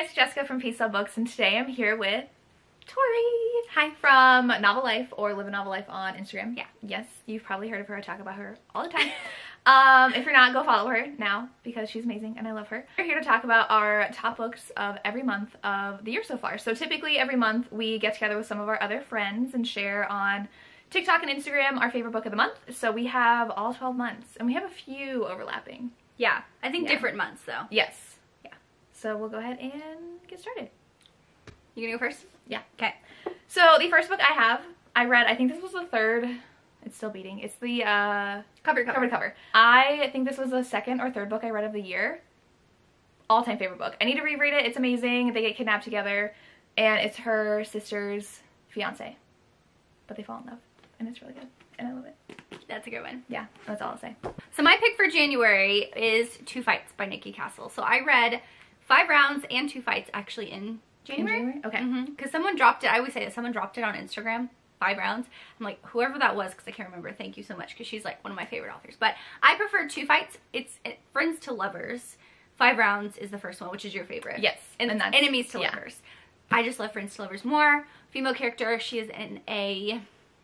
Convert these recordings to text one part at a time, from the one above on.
it's Jessica from Peace Love Books, and today I'm here with Tori. Hi, from Novel Life, or Live a Novel Life on Instagram. Yeah, yes, you've probably heard of her. I talk about her all the time. If you're not, go follow her now because she's amazing and I love her. We're here to talk about our top books of every month of the year so far. So typically every month we get together with some of our other friends and share on TikTok and Instagram our favorite book of the month. So we have all 12 months and we have a few overlapping. Yeah, I think different months though. Yes. Yeah. So we'll go ahead and get started. You gonna go first? Yeah. Okay. So the first book I read, I think this was the third. It's still beating. It's the cover to cover. I think this was the second or third book I read of the year. All-time favorite book. I need to reread it. It's amazing. They get kidnapped together and it's her sister's fiance. But they fall in love and it's really good and I love it. That's a good one. Yeah, that's all I'll say. So my pick for January is Two Fights by Nikki Castle. So I read 5 rounds and 2 fights actually in January. Okay. Because someone dropped it. I always say that someone dropped it on Instagram. 5 rounds. I'm like, whoever that was, because I can't remember. Thank you so much, because she's like one of my favorite authors. But I prefer 2 fights. It's Friends to Lovers. 5 rounds is the first one, which is your favorite. Yes. And that's Enemies to Lovers. I just love Friends to Lovers more. Female character, she is in a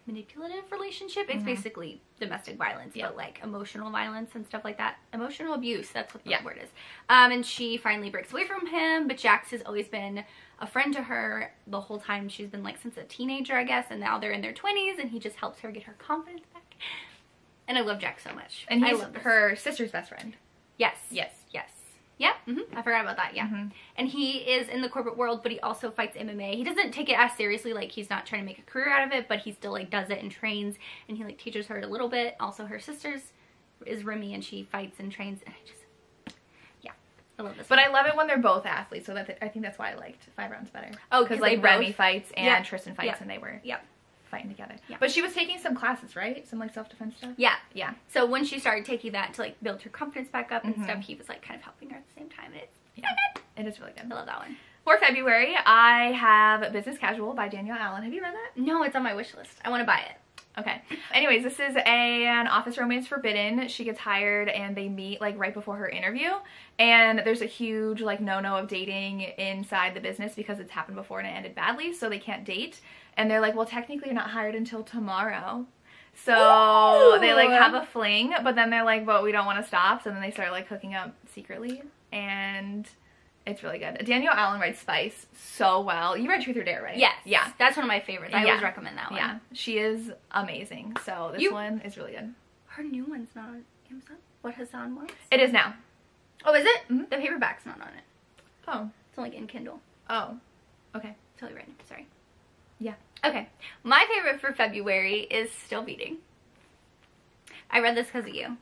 manipulative relationship. It's basically domestic violence, but like emotional violence and stuff like that. Emotional abuse, that's what the word is. And she finally breaks away from him, but Jax has always been a friend to her the whole time. She's been like since a teenager, I guess, and now they're in their 20s and he just helps her get her confidence back. And I love Jax so much. And he's her sister's best friend. Yes. Yes. Yes. Yep. I forgot about that. Yeah. And he is in the corporate world, but he also fights MMA. He doesn't take it as seriously, like he's not trying to make a career out of it, but he still like does it and trains, and he like teaches her a little bit. Also her sister's is Remy and she fights and trains, and I love this. But I love it when they're both athletes, so that I think that's why I liked 5 rounds better. Oh, because like Remy fights and Tristan fights and they were fighting together. Yeah. But she was taking some classes, right? Some like self-defense stuff? Yeah. Yeah. So when she started taking that to like build her confidence back up and stuff, he was like kind of helping her at the same time, and it's it is really good. I love that one. For February, I have Business Casual by Danielle Allen. Have you read that? No, it's on my wish list. I want to buy it. Okay. Anyways, this is an office romance forbidden. She gets hired and they meet like right before her interview, and there's a huge like no-no of dating inside the business because it's happened before and it ended badly, so they can't date. And they're like, well, technically you're not hired until tomorrow. So they like have a fling, but then they're like, but we don't want to stop. So then they start like hooking up secretly, and it's really good. Danielle Allen writes spice so well. You read Truth or Dare, right? Yes. Yeah. That's one of my favorites. I always recommend that one. Yeah. She is amazing. So this one is really good. Her new one's not on Amazon? What Hassan wants? It is now. Oh, is it? The paperback's not on it. Oh. It's only in Kindle. Oh. Okay. Totally right. Sorry. Yeah. Okay. My favorite for February is Still Beating. I read this because of you.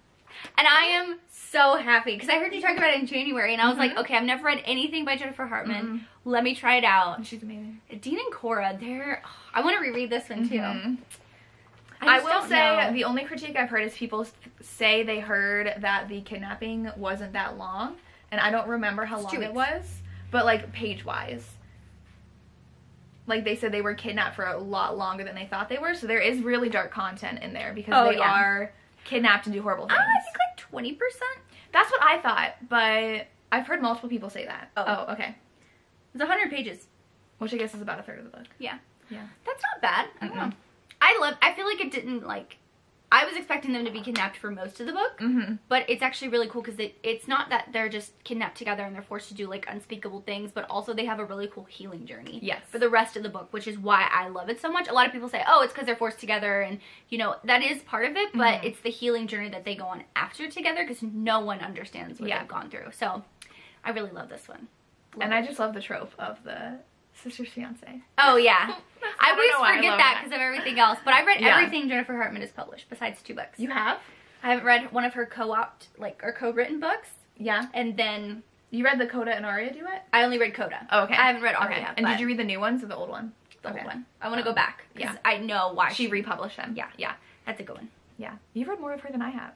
And I am so happy because I heard you talk about it in January and I was like, okay, I've never read anything by Jennifer Hartman. Let me try it out. She's amazing. Dean and Cora, I want to reread this one too. I will say the only critique I've heard is people say they heard that the kidnapping wasn't that long, and I don't remember how long it was, but like page-wise. Like they said they were kidnapped for a lot longer than they thought they were, so there is really dark content in there because they are kidnapped and do horrible things. I think like 20%. That's what I thought, but I've heard multiple people say that. Oh, okay. It's 100 pages. Which I guess is about a third of the book. Yeah. Yeah. That's not bad. I don't know. I feel like it didn't like, I was expecting them to be kidnapped for most of the book, but it's actually really cool because it's not that they're just kidnapped together and they're forced to do like unspeakable things, but also they have a really cool healing journey for the rest of the book, which is why I love it so much. A lot of people say, oh, it's because they're forced together, and you know, that is part of it, but it's the healing journey that they go on after together because no one understands what they've gone through. So I really love this one. I just love the trope of the sister's fiance. Oh yeah. I always forget that because of everything else, but I've read everything Jennifer Hartman has published besides 2 books. You have? I haven't read one of her or co-written books. Yeah. And then you read the Coda and Aria duet? I only read Coda. Oh, okay. I haven't read Aria. Okay. And did you read the new ones or the old one? The old one. I want to go back because I know why she republished them. Yeah. Yeah. That's a good one. Yeah. You've read more of her than I have.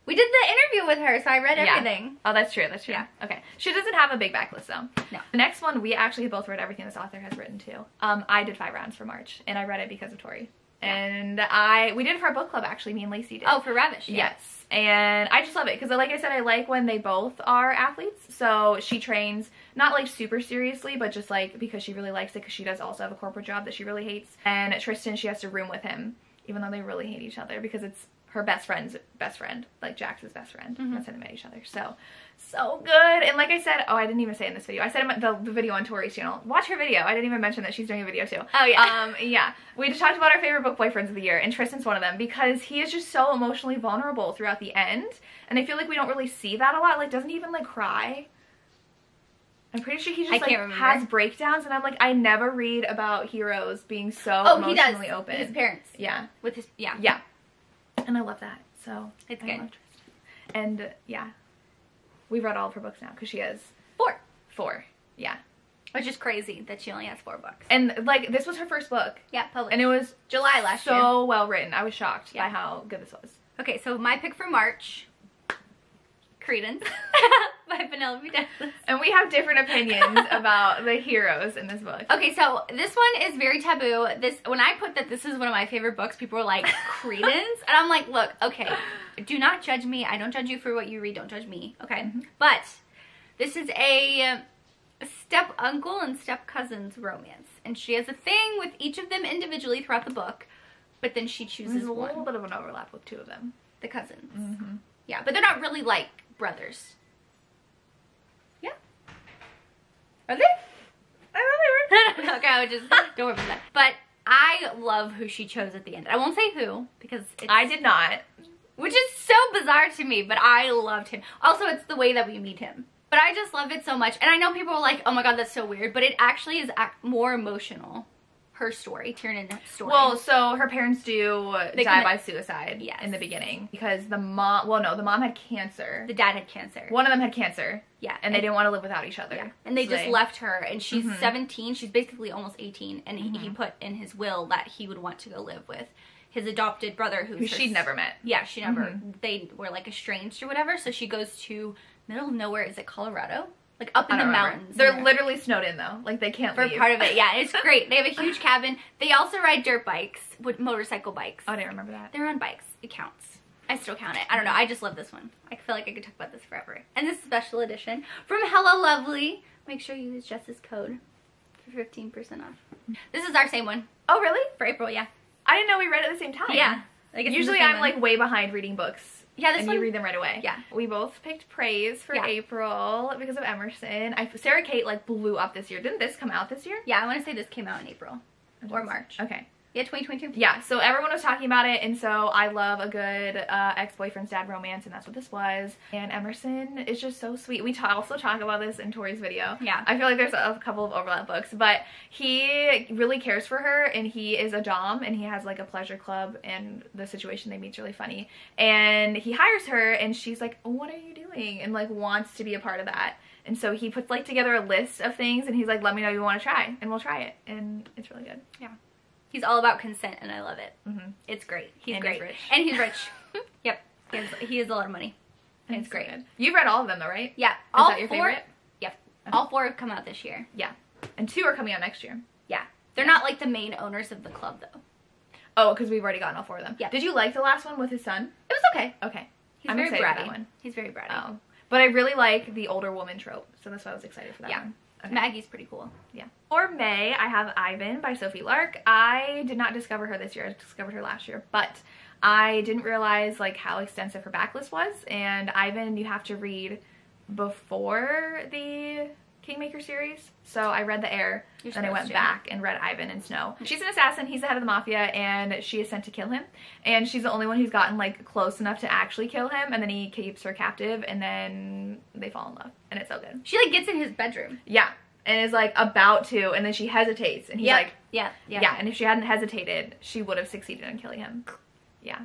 We did the interview with her, so I read everything. Oh, that's true. That's true. Yeah. Okay. She doesn't have a big backlist, though. No. The next one, we actually both read everything this author has written, too. I did 5 rounds for March, and I read it because of Tori. And we did it for our book club, actually. Me and Lacey did. Oh, for Ravish. Yeah. Yes. And I just love it because, like I said, I like when they both are athletes. So she trains not like super seriously, but just like because she really likes it, because she does also have a corporate job that she really hates. And Tristan, she has to room with him, even though they really hate each other, because it's her best friend's best friend, like Jax's best friend. That's how they met each other. So good. And like I said, I didn't even say in this video, I said in the video on Tori's channel, watch her video. I didn't even mention that she's doing a video too. Oh yeah. Yeah, we just talked about our favorite book boyfriends of the year, and Tristan's one of them because he is just so emotionally vulnerable throughout the end, and I feel like we don't really see that a lot. Like, doesn't he even like cry? I'm pretty sure he just like has breakdowns, and I'm like, I never read about heroes being so emotionally open. With his parents. Yeah. With his, yeah. Yeah. And I love that. So it's I good. love Tristan. And yeah, we've read all of her books now because she has 4. Yeah. Which is crazy that she only has 4 books. And like, this was her first book. Yeah, published. And it was July last year. So well written. I was shocked by how good this was. Okay, so my pick for March, Credence by Penelope Douglas. And we have different opinions about the heroes in this book. Okay, so this one is very taboo. When I put that this is one of my favorite books, people were like, Credence? And I'm like, look, okay, do not judge me. I don't judge you for what you read. Don't judge me, okay? But this is a step uncle and step cousin's romance. And she has a thing with each of them individually throughout the book, but then she chooses There's a one. little bit of an overlap with 2 of them. The cousins. Yeah, but they're not really like brothers. Yeah. Are they? I thought they were. Okay, I would just don't worry about that. But I love who she chose at the end. I won't say who because I did not. Which is so bizarre to me, but I loved him. Also, it's the way that we meet him. But I just loved it so much. And I know people are like, oh my god, that's so weird. But it actually is more emotional. Her story, Tierna's story. Well, so her parents do die by suicide in the beginning. Because the mom, the mom had cancer. The dad had cancer. One of them had cancer. Yeah. And they didn't want to live without each other. Yeah. And they just left her. And she's 17. She's basically almost 18. And he put in his will that he would want to go live with his adopted brother who she'd never met. Yeah, she never. They were like estranged or whatever. So she goes to middle of nowhere. Is it Colorado? Like up in the mountains. They're literally snowed in though. Like they can't leave. For part of it, yeah. It's great. They have a huge cabin. They also ride dirt bikes with motorcycle bikes. Oh, I didn't remember that. They're on bikes. It counts. I still count it. I don't know. I just love this one. I feel like I could talk about this forever. And this special edition from Hello Lovely. Make sure you use Jess's code for 15% off. This is our same one. Oh, really? For April, yeah. I didn't know we read at the same time. Yeah. Usually I'm like way behind reading books. Yeah, this one, you read them right away. Yeah. We both picked Praise for April because of Emerson. Sarah Kate like blew up this year. Didn't this come out this year? Yeah, I want to say this came out in April or March. Okay. Yeah, 2022. Yeah, so everyone was talking about it, and so I love a good ex-boyfriend's dad romance, and that's what this was. And Emerson is just so sweet. We also talk about this in Tori's video. Yeah. I feel like there's a couple of overlap books, but he really cares for her, and he is a dom, and he has like a pleasure club, and the situation they meet's really funny. And he hires her, and she's like, what are you doing? And like wants to be a part of that. And so he puts like together a list of things, and he's like, let me know you want to try, and we'll try it. And it's really good. Yeah. He's all about consent, and I love it. It's great. He's great. He's rich. And he's rich. Yep. He has a lot of money. And it's great. So good. You've read all of them, though, right? Yeah. Is that your favorite? Yep. All 4 have come out this year. Yeah. And 2 are coming out next year. Yeah. They're not like the main owners of the club, though. Oh, because we've already gotten all 4 of them. Yeah. Did you like the last one with his son? It was okay. Okay. I'm very bratty. That one. He's very bratty. Oh. But I really like the older woman trope, so that's why I was excited for that one. Okay. Maggie's pretty cool. Yeah. For May, I have Ivan by Sophie Lark. I did not discover her this year. I discovered her last year, but I didn't realize like how extensive her backlist was. And Ivan, you have to read before the Kingmaker series. So I read The Heir, then I went back and read Ivan and Snow. She's an assassin, he's the head of the mafia, and she is sent to kill him. And she's the only one who's gotten like close enough to actually kill him, and then he keeps her captive, and then they fall in love. And it's so good. She like gets in his bedroom. Yeah. And is like about to, and then she hesitates, and he's like, yeah, and if she hadn't hesitated, she would have succeeded in killing him. Yeah.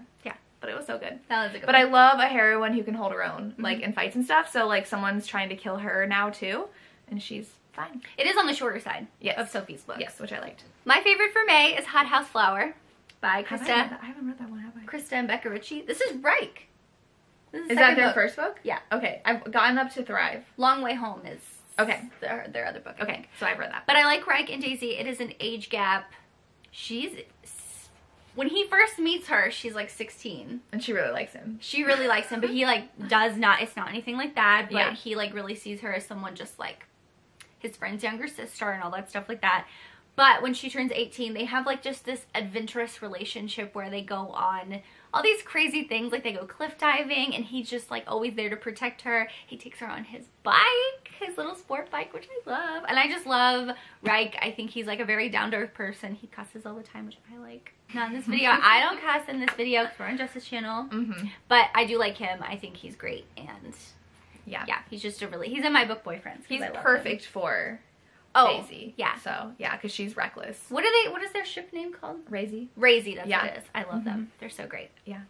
But it was so good. That was a good But one. I love a heroine who can hold her own, like in fights and stuff. So like someone's trying to kill her now too, and she's fine. It is on the shorter side of Sophie's book. Yes, which I liked. My favorite for May is Hot House Flower by Krista. I haven't read that one, have I? Krista and Becca Ritchie. This is Reich. Is that their first book? Yeah. Okay, I've gotten up to Thrive. Long Way Home is their other book. Okay, so I've read that. But I like Reich and Daisy. It is an age gap. She's when he first meets her, she's like 16. And she really likes him. She really likes him, but he like does not, it's not anything like that, but Yeah. he like really sees her as someone just like his friend's younger sister and all that stuff like that. But when she turns 18, they have like just this adventurous relationship where they go on all these crazy things, like they go cliff diving, and he's just like always there to protect her. He takes her on his bike, his little sport bike, which I love. And I just love Reich. I think he's like a very down-to-earth person. He cusses all the time, which I like. Not in this video. I don't cuss in this video because we're on Justice Channel. But I do like him. I think he's great. And yeah, he's just a really, he's in my book boyfriends. He's perfect for Daisy. Yeah. So, yeah, because she's reckless. What is their ship name called? Razy. Razy, that's what it is. I love them. They're so great. Yeah.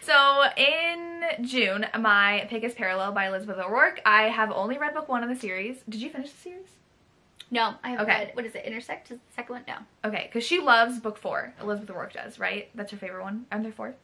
So, in June, my pick is Parallel by Elizabeth O'Rourke. I have only read book 1 of the series. Did you finish the series? No, I haven't read, what is it, Intersect? Is it the second one? No. Okay, because she loves book 4. Elizabeth O'Rourke does, right? That's her favorite one. Aren't there 4?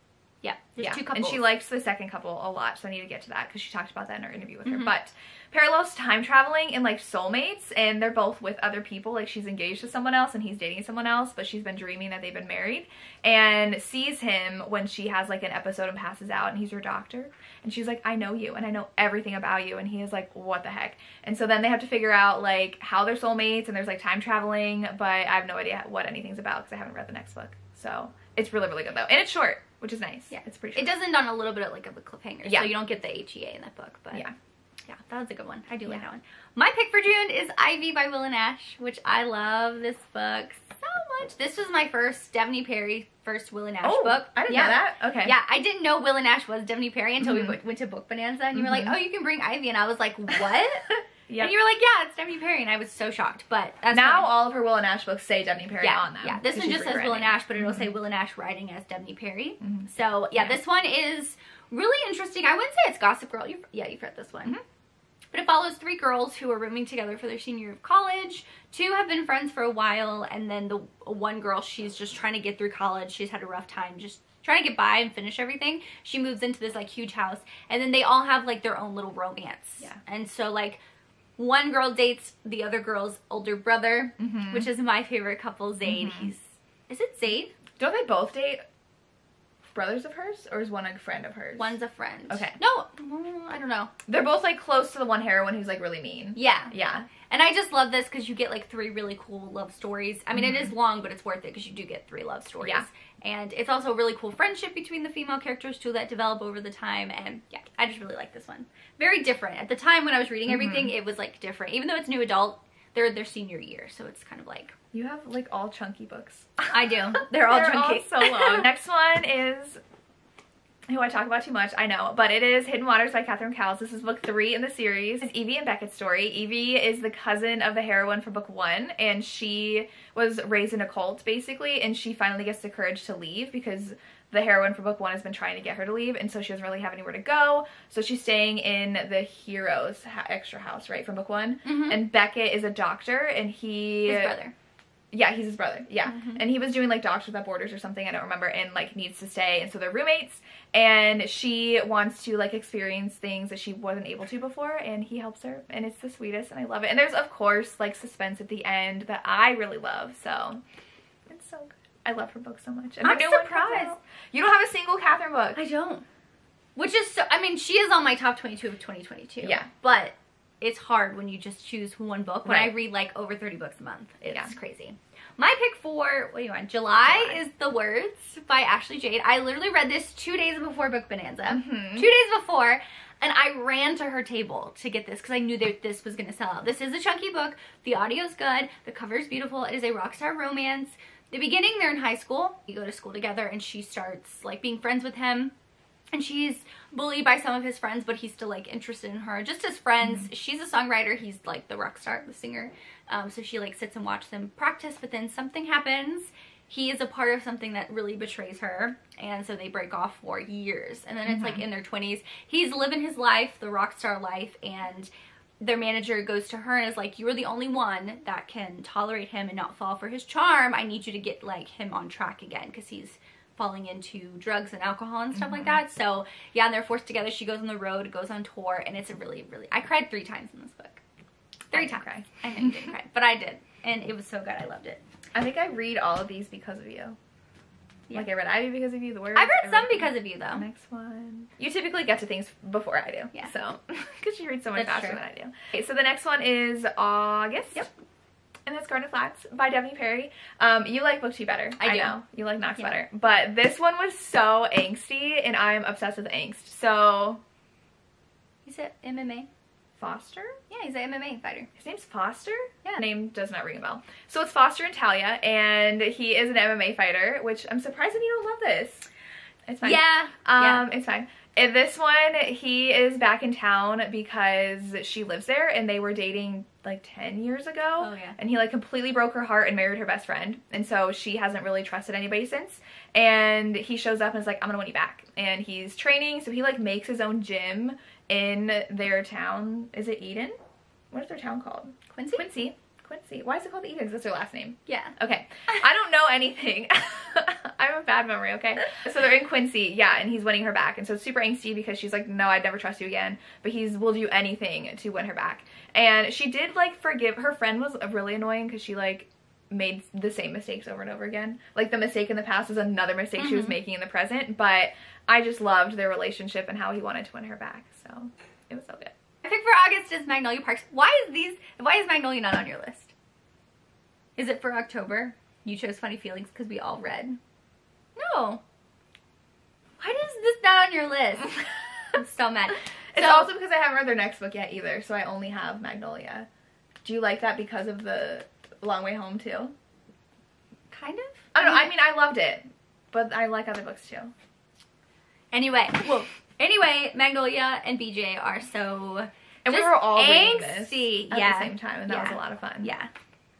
Yeah, there's 2 couples. And she likes the second couple a lot, so I need to get to that because she talked about that in her interview with her. But Parallel's time traveling and like soulmates, and they're both with other people. Like she's engaged to someone else and he's dating someone else, but she's been dreaming that they've been married, and sees him when she has like an episode and passes out, and he's her doctor. And she's like, I know you and I know everything about you. And he is like, what the heck? And so then they have to figure out like how they're soulmates, and there's like time traveling, but I have no idea what anything's about because I haven't read the next book. So it's really, really good though. And it's short, which is nice. Yeah, it's pretty short. It does end on a little bit of like of a cliffhanger. Yeah. So you don't get the HEA in that book, but yeah, that was a good one. I do like that one. My pick for June is Ivy by Will and Ash, which I love this book so much. This was my first Devney Perry first Will and Ash book. I didn't know that. Okay. Yeah, I didn't know Will and Ash was Devney Perry until we went to Book Bonanza, and you were like, oh, you can bring Ivy, and I was like, what? And you were like, yeah, it's Devney Perry, and I was so shocked. But that's now all of her Will and Ash books say Devney Perry on them. Yeah, this one just says Will and Ash, but it'll say Will and Ash writing as Devney Perry. So yeah, this one is really interesting. I wouldn't say it's Gossip Girl. You've read this one. But it follows 3 girls who are rooming together for their senior year of college. 2 have been friends for a while, and then the one girl, she's just trying to get through college. She's had a rough time just trying to get by and finish everything. She moves into this like huge house, and then they all have like their own little romance. Yeah. And so like one girl dates the other girl's older brother, which is my favorite couple, Zayd. Is it Zayd? Don't they both date brothers of hers, or is one a friend of hers? One's a friend. Okay. No, I don't know. They're both like close to the one heroine who's like really mean. Yeah. Yeah. And I just love this because you get like 3 really cool love stories. I mean, it is long, but it's worth it because you do get 3 love stories. Yeah. And it's also a really cool friendship between the female characters too that develop over the time. And yeah, I just really like this one. Very different. At the time when I was reading everything, it was like different. Even though it's new adult, they're their senior year, so it's kind of like... You have like all chunky books. I do. They're all chunky. All so long. Next one is... who I talk about too much, I know, but it is Hidden Waters by Catherine Cowles. This is book 3 in the series. It's Evie and Beckett's story. Evie is the cousin of the heroine from book 1, and she was raised in a cult, basically, and she finally gets the courage to leave because the heroine for book 1 has been trying to get her to leave, and so she doesn't really have anywhere to go, so she's staying in the hero's extra house, right, from book 1, and Beckett is a doctor, and his brother. Yeah, he's his brother. Yeah. And he was doing like Doctors Without Borders or something, I don't remember, and like needs to stay, and so they're roommates, and she wants to like experience things that she wasn't able to before, and he helps her, and it's the sweetest, and I love it. And there's of course like suspense at the end that I really love, so it's so good. I love her book so much. And I'm surprised. You don't have a single Catherine book. I don't. Which is so, I mean, she is on my top 22 of 2022. Yeah. But it's hard when you just choose one book. When I read like over 30 books a month. It's crazy. My pick for, what do you want? July is The Words by Ashley Jade. I literally read this 2 days before Book Bonanza. 2 days before. And I ran to her table to get this because I knew that this was going to sell out. This is a chunky book. The audio's good. The cover's beautiful. It is a rock star romance. The beginning, they're in high school. They go to school together, and she starts like being friends with him. And she's bullied by some of his friends, but he's still like interested in her. Just as friends. She's a songwriter. He's like the rock star, the singer. So she like sits and watches them practice, but then something happens. He is a part of something that really betrays her, and so they break off for years. And then it's like in their 20s. He's living his life, the rock star life, and their manager goes to her and is like, you're the only one that can tolerate him and not fall for his charm. I need you to get like him on track again because he's falling into drugs and alcohol and stuff like that. So yeah, and they're forced together. She goes on the road, goes on tour, and it's a really, really, I cried 3 times in this book. 3 times. I know you didn't cry, but I did, and it was so good. I loved it. I think I read all of these because of you. Yeah. Like I read Ivy because of you, The Words. I've read some because of you though. Next one. You typically get to things before I do. Yeah. So, because you read so much faster true. than I do. Okay, so the next one is August. Yep. And that's Garnet Flats by Debbie Perry. You like book 2 better. I do. Know. You like Knox better. But this one was so angsty, and I'm obsessed with angst. So... He's an MMA. Foster? Yeah, he's an MMA fighter. His name's Foster? Yeah. Name does not ring a bell. So it's Foster and Talia, and he is an MMA fighter, which I'm surprised that you don't love this. It's fine. Yeah. It's fine. In this one, he is back in town because she lives there, and they were dating like 10 years ago. Oh, yeah. And he like completely broke her heart and married her best friend. And so she hasn't really trusted anybody since. And he shows up and is like, I'm gonna win you back. And he's training, so he like makes his own gym in their town. Is it Eden? What is their town called? Quincy? Quincy. Why is it called Eden? Because that's their last name. Yeah. Okay. I don't know anything. I have a bad memory, okay? So they're in Quincy, yeah, and he's winning her back. And so it's super angsty because she's like, no, I'd never trust you again. But will do anything to win her back. And she did like forgive, her friend was really annoying because she like made the same mistakes over and over again. Like the mistake in the past is another mistake she was making in the present. But I just loved their relationship and how he wanted to win her back. So it was so good. I pick for August is Magnolia Parks. Why is Magnolia not on your list? Is it for October? You chose Funny Feelings because we all read. No. Why is this not on your list? I'm so mad. It's also because I haven't read their next book yet either, so I only have Magnolia. Do you like that because of the Long Way Home too? Kind of. I don't know. I mean, I loved it, but I like other books too. Anyway, Magnolia and BJ are so and we were all reading this angsty at the same time, and that was a lot of fun. Yeah.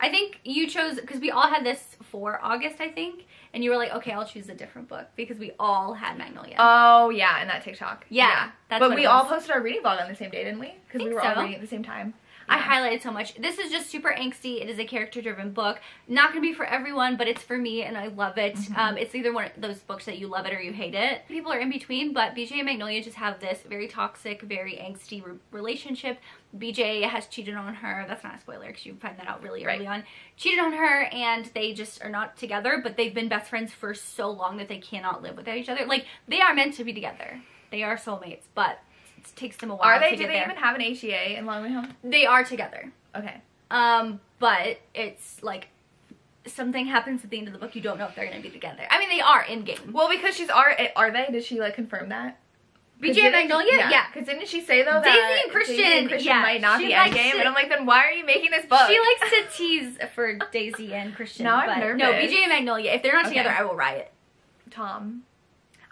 I think you chose, because we all had this for August, I think, and you were like, okay, I'll choose a different book, because we all had Magnolia. Oh, yeah, and that TikTok. Yeah. That's but we all posted our reading vlog on the same day, didn't we? Because we were all reading at the same time. I highlighted so much. This is just super angsty. It is a character-driven book. Not going to be for everyone, but it's for me, and I love it. It's either one of those books that you love it or you hate it. People are in between, but BJ and Magnolia just have this very toxic, very angsty relationship. BJ has cheated on her. That's not a spoiler because you find that out really early on. Cheated on her, and they just are not together, but they've been best friends for so long that they cannot live without each other. Like, they are meant to be together. They are soulmates, but it takes them a while. Are they? Do they even have an HEA in Long Way Home? They are together. Okay. But it's like something happens at the end of the book. You don't know if they're gonna be together. I mean, they are in game. Well, because are they? Did she like confirm that? BJ and Magnolia? Yeah. Because didn't she say though that Daisy and Christian might not be endgame? And I'm like, then why are you making this book? She likes to tease for Daisy and Christian. Now I'm nervous. No, BJ and Magnolia. If they're not together, I will riot. Tom.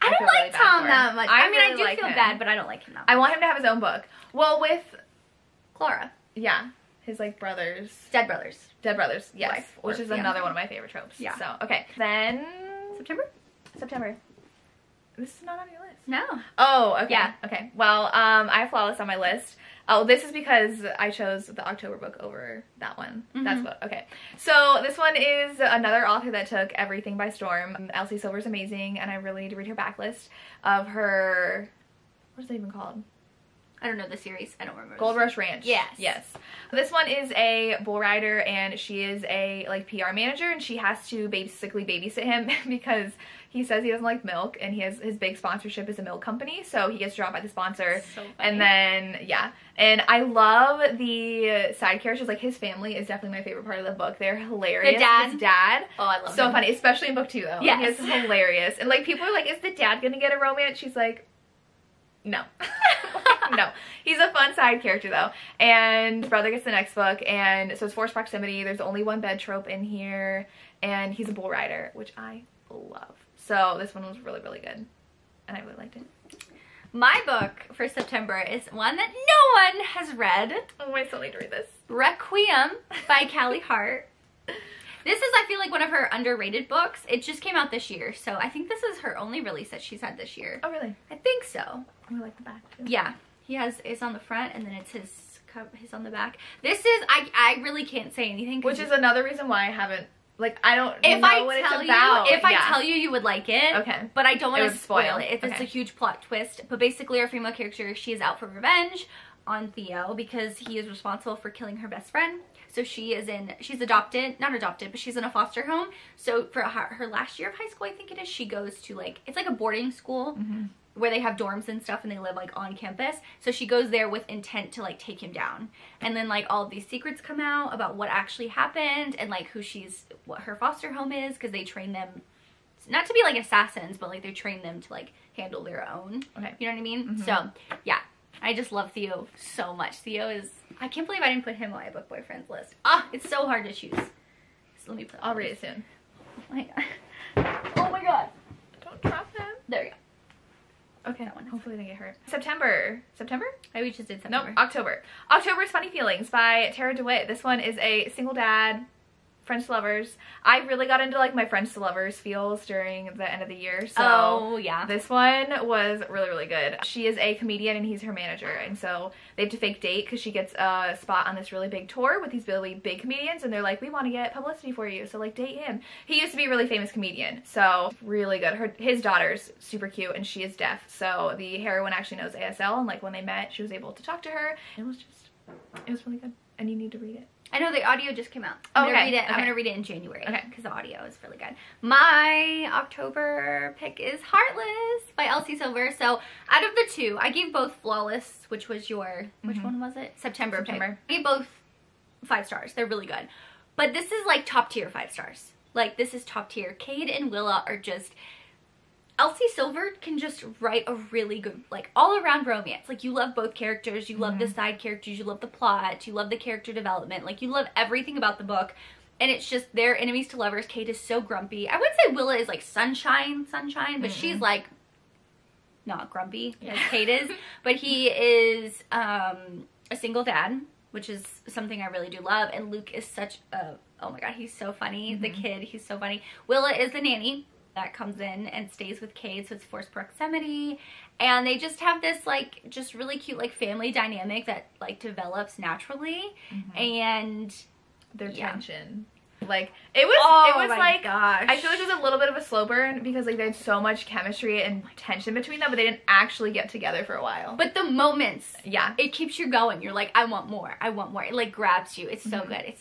I don't like Tom that much. I mean, I do feel bad, but I don't like him that much. I want him to have his own book. Well, with Clara. Yeah. His like brothers. Dead brothers. Dead brothers, yes. Wife, which is another one of my favorite tropes. Yeah. So, okay. Then September. This is not on your list. No. Oh, okay. Yeah. Okay. Well, I have Flawless on my list. Oh, this is because I chose the October book over that one. That's what, okay. So this one is another author that took everything by storm. Elsie Silver's amazing, and I really need to read her backlist of her, what is it even called? I don't know the series. I don't remember. Gold Rush Ranch. Yes. Yes. This one is a bull rider, and she is a like PR manager, and she has to basically babysit him because he says he doesn't like milk, and he has his big sponsorship is a milk company, so he gets dropped by the sponsor. So funny. And then and I love the side characters. Like his family is definitely my favorite part of the book. They're hilarious. The dad. His dad. Oh, I love so him. funny, especially in book 2 though. Yes. He's hilarious, and like people are like, is the dad gonna get a romance? She's like, no. No. He's a fun side character though. And brother gets the next book, and so it's forced proximity. There's only one bed trope in here, and he's a bull rider, which I love. So this one was really, really good, and I really liked it. My book for September is one that no one has read. Oh, I still need to read this. Requiem by Callie Hart. This is, I feel like, one of her underrated books. It just came out this year, so I think this is her only release that she's had this year. Oh, really? I think so. I like the back too. Yeah. It's on the front, and then it's his on the back. This is, I really can't say anything. Which is another reason why I haven't, like, I don't know what it's about. If I tell you, you would like it. Okay. But I don't want to spoil it. It's okay. a huge plot twist. But basically, our female character, she is out for revenge on Theo because he is responsible for killing her best friend. So she's adopted, not adopted, but she's in a foster home. So for her last year of high school, I think it is, she goes to like, it's like a boarding school where they have dorms and stuff and they live like on campus. So she goes there with intent to like take him down. And then like all of these secrets come out about what actually happened and like what her foster home is, because they train them not to be like assassins, but like they train them to like handle their own. Okay. You know what I mean? So yeah, I just love Theo so much. Theo is, I can't believe I didn't put him on my book boyfriends list. Ah, it's so hard to choose. So let me put I'll read it soon. Oh my god. Oh my god. Don't drop him. There you go. Okay, that one. Hopefully they get hurt. September? We just did September. No, October. October's Funny Feelings by Tara DeWitt. This one is a single dad, French to lovers. I really got into like my French to lovers feels during the end of the year. So yeah. This one was really, really good. She is a comedian and he's her manager. And so they have to fake date because she gets a spot on this really big tour with these really big comedians. And they're like, we want to get publicity for you. So like date him. He used to be a really famous comedian. So really good. His daughter's super cute and she is deaf. So the heroine actually knows ASL. And like when they met, she was able to talk to her. It was really good. And you need to read it. I know the audio just came out. I'm gonna read it in January. Okay. Because the audio is really good. My October pick is Heartless by Elsie Silver. So out of the two, I gave both Flawless, which was your, which one was it? September. Pick. I gave both 5 stars. They're really good. But this is like top tier 5 stars. Like this is top tier. Cade and Willa are just, Elsie Silver can just write a really good, like, all-around romance. Like, you love both characters, you love the side characters, you love the plot, you love the character development, like, you love everything about the book, and it's just, they're enemies to lovers. Kate is so grumpy. I wouldn't say Willa is, like, sunshine, but she's, like, not grumpy, as Kate is, but he is a single dad, which is something I really do love, and Luke is such a, oh my god, he's so funny, the kid, he's so funny. Willa is the nanny that comes in and stays with Cade, so it's forced proximity, and they just have this like just really cute like family dynamic that like develops naturally, and their tension, like it was like, gosh, I feel like it was a little bit of a slow burn because like they had so much chemistry and tension between them, but they didn't actually get together for a while. But the moments, yeah, it keeps you going. You're like, I want more, it like grabs you. It's so good.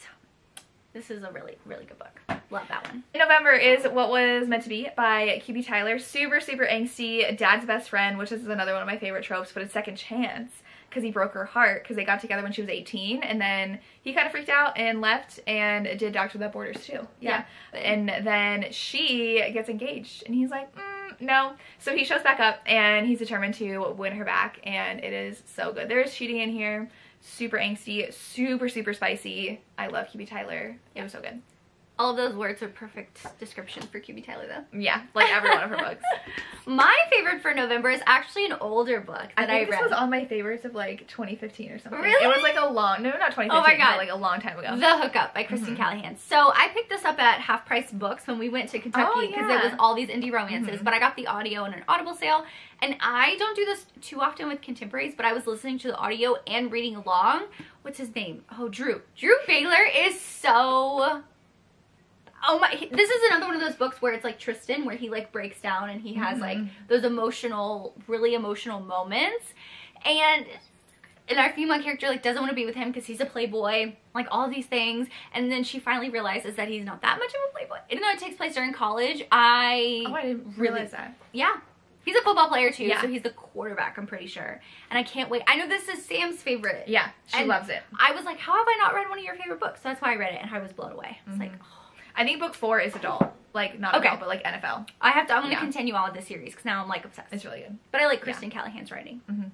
This is a really, really good book. Love that one. In November is What Was Meant to Be by QB Tyler. Super, super angsty. Dad's best friend, which is another one of my favorite tropes, but a second chance because he broke her heart because they got together when she was 18 and then he kind of freaked out and left and did Doctor Without Borders too. Yeah. And then she gets engaged and he's like, no. So he shows back up and he's determined to win her back and it is so good. There's cheating in here. Super angsty, super, super spicy. I love QB Tyler. It was so good. All of those words are perfect description for QB Tyler though. Yeah, like every one of her books. My favorite for November is actually an older book that I read. This was on my favorites of like 2015 or something. Really? It was like a long, no, not 2015, oh my god, but like a long time ago. The Hookup by Kristen Callahan. So I picked this up at Half Price Books when we went to Kentucky because there was all these indie romances, but I got the audio in an Audible sale. And I don't do this too often with contemporaries, but I was listening to the audio and reading along. What's his name? Oh, Drew. Drew Baylor is so... Oh my... This is another one of those books where it's like Tristan, where he like breaks down and he has like those emotional, really emotional moments. And our female character like doesn't want to be with him because he's a playboy, like all these things. And then she finally realizes that he's not that much of a playboy. Even though it takes place during college, I didn't realize that. Yeah. He's a football player too, so he's the quarterback, I'm pretty sure. And I can't wait. I know this is Sam's favorite. Yeah, she loves it. I was like, how have I not read one of your favorite books? So that's why I read it, and I was blown away. I was like, oh. I think book 4 is adult. Like, not adult, but like NFL. I'm going to continue on with the series, because now I'm like obsessed. It's really good. But I like Kristen Callahan's writing. All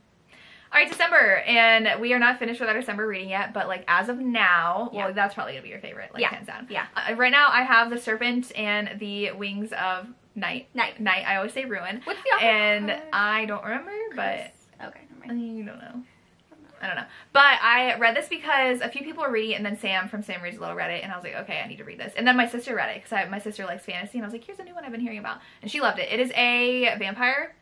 right, December, and we are not finished with our December reading yet, but like as of now, well, that's probably going to be your favorite, like hands down. Yeah. Right now, I have The Serpent and the Wings of Night. I always say Ruin. What's the author? And I don't remember, but... Okay, never mind. You don't know. I don't know. But I read this because a few people were reading it, and then Sam from Sam Reads a Little read it, and I was like, okay, I need to read this. And then my sister read it, because my sister likes fantasy, and I was like, here's a new one I've been hearing about. And she loved it. It is a vampire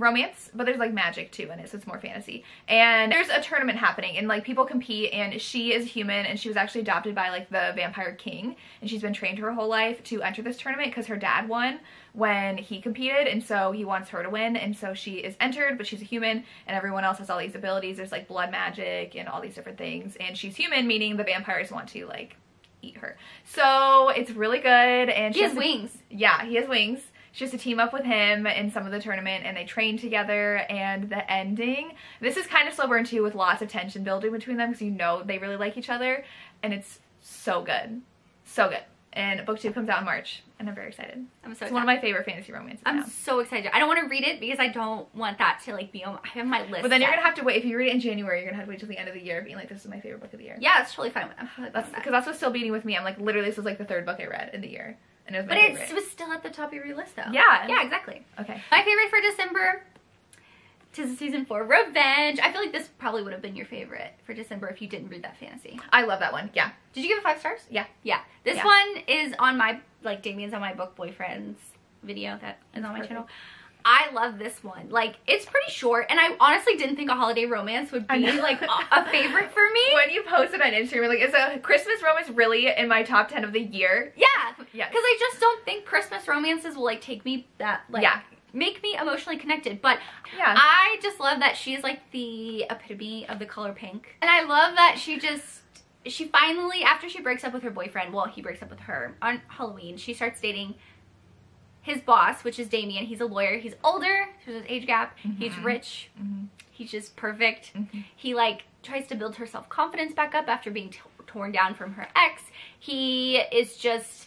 romance, but there's like magic too in it, so it's more fantasy. And there's a tournament happening, and like people compete, and she is human, and she was actually adopted by like the vampire king, and she's been trained her whole life to enter this tournament because her dad won when he competed, and so he wants her to win, and so she is entered, but she's a human, and everyone else has all these abilities. There's like blood magic and all these different things, and she's human, meaning the vampires want to like eat her. So it's really good. And he has wings. Yeah, he has wings. She has to team up with him in some of the tournament, and they train together. And the ending, this is kind of slow burn too, with lots of tension building between them, because you know they really like each other, and it's so good. So good. And book 2 comes out in March, and I'm very excited. I'm so excited. It's one of my favorite fantasy romances now. I'm so excited. I don't want to read it because I don't want that to like be on, I have my list. But then you're gonna have to wait. If you read it in January, you're gonna have to wait till the end of the year being like, this is my favorite book of the year. Yeah, it's totally fine with them. Because that's what's still beating with me. I'm like, literally, this was like the 3rd book I read in the year. And it was my favorite. But it was still at the top of your list though. Yeah. Yeah, exactly. Okay. My favorite for December, 'tis season 4, Revenge. I feel like this probably would have been your favorite for December if you didn't read that fantasy. I love that one. Yeah. Did you give it 5 stars? Yeah. Yeah. This one is on my, like, Damien's on my book boyfriends video that is on my channel. I love this one. Like, it's pretty short, and I honestly didn't think a holiday romance would be, like, a favorite for me. When you posted on Instagram, like, is a Christmas romance really in my top 10 of the year? Yeah. Yeah. Because I just don't think Christmas romances will, like, take me that, like... Yeah. Make me emotionally connected, but yeah. I just love that she's like the epitome of the color pink, and I love that she finally, after she breaks up with her boyfriend, well, he breaks up with her on Halloween, she starts dating his boss, which is Damien. He's a lawyer, he's older, there's an age gap, he's rich, he's just perfect. He like tries to build her self-confidence back up after being torn down from her ex. He is just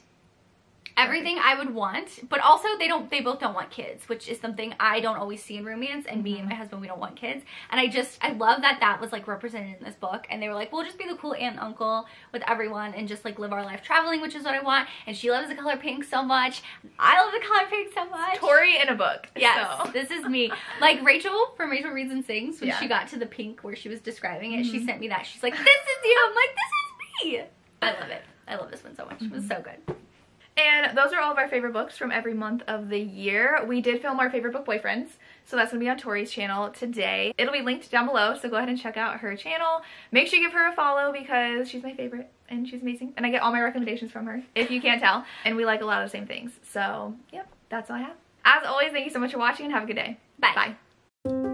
everything I would want, but also they both don't want kids, which is something I don't always see in romance, and me and my husband, we don't want kids, and I love that was like represented in this book, and they were like, we'll just be the cool aunt and uncle with everyone and just like live our life traveling, which is what I want. And she loves the color pink so much, I love the color pink so much. Tori in a book. Yes, so. This is me. Like Rachel from Rachel Reads and Sings, when she got to the pink where she was describing it, she sent me that. She's like, this is you. I'm like, this is me. I love it. I love this one so much. It was so good. And those are all of our favorite books from every month of the year. We did film our favorite book boyfriends, so that's going to be on Tori's channel today. It'll be linked down below, so go ahead and check out her channel. Make sure you give her a follow because she's my favorite and she's amazing. And I get all my recommendations from her, if you can't tell. And we like a lot of the same things. So, yep, that's all I have. As always, thank you so much for watching and have a good day. Bye. Bye.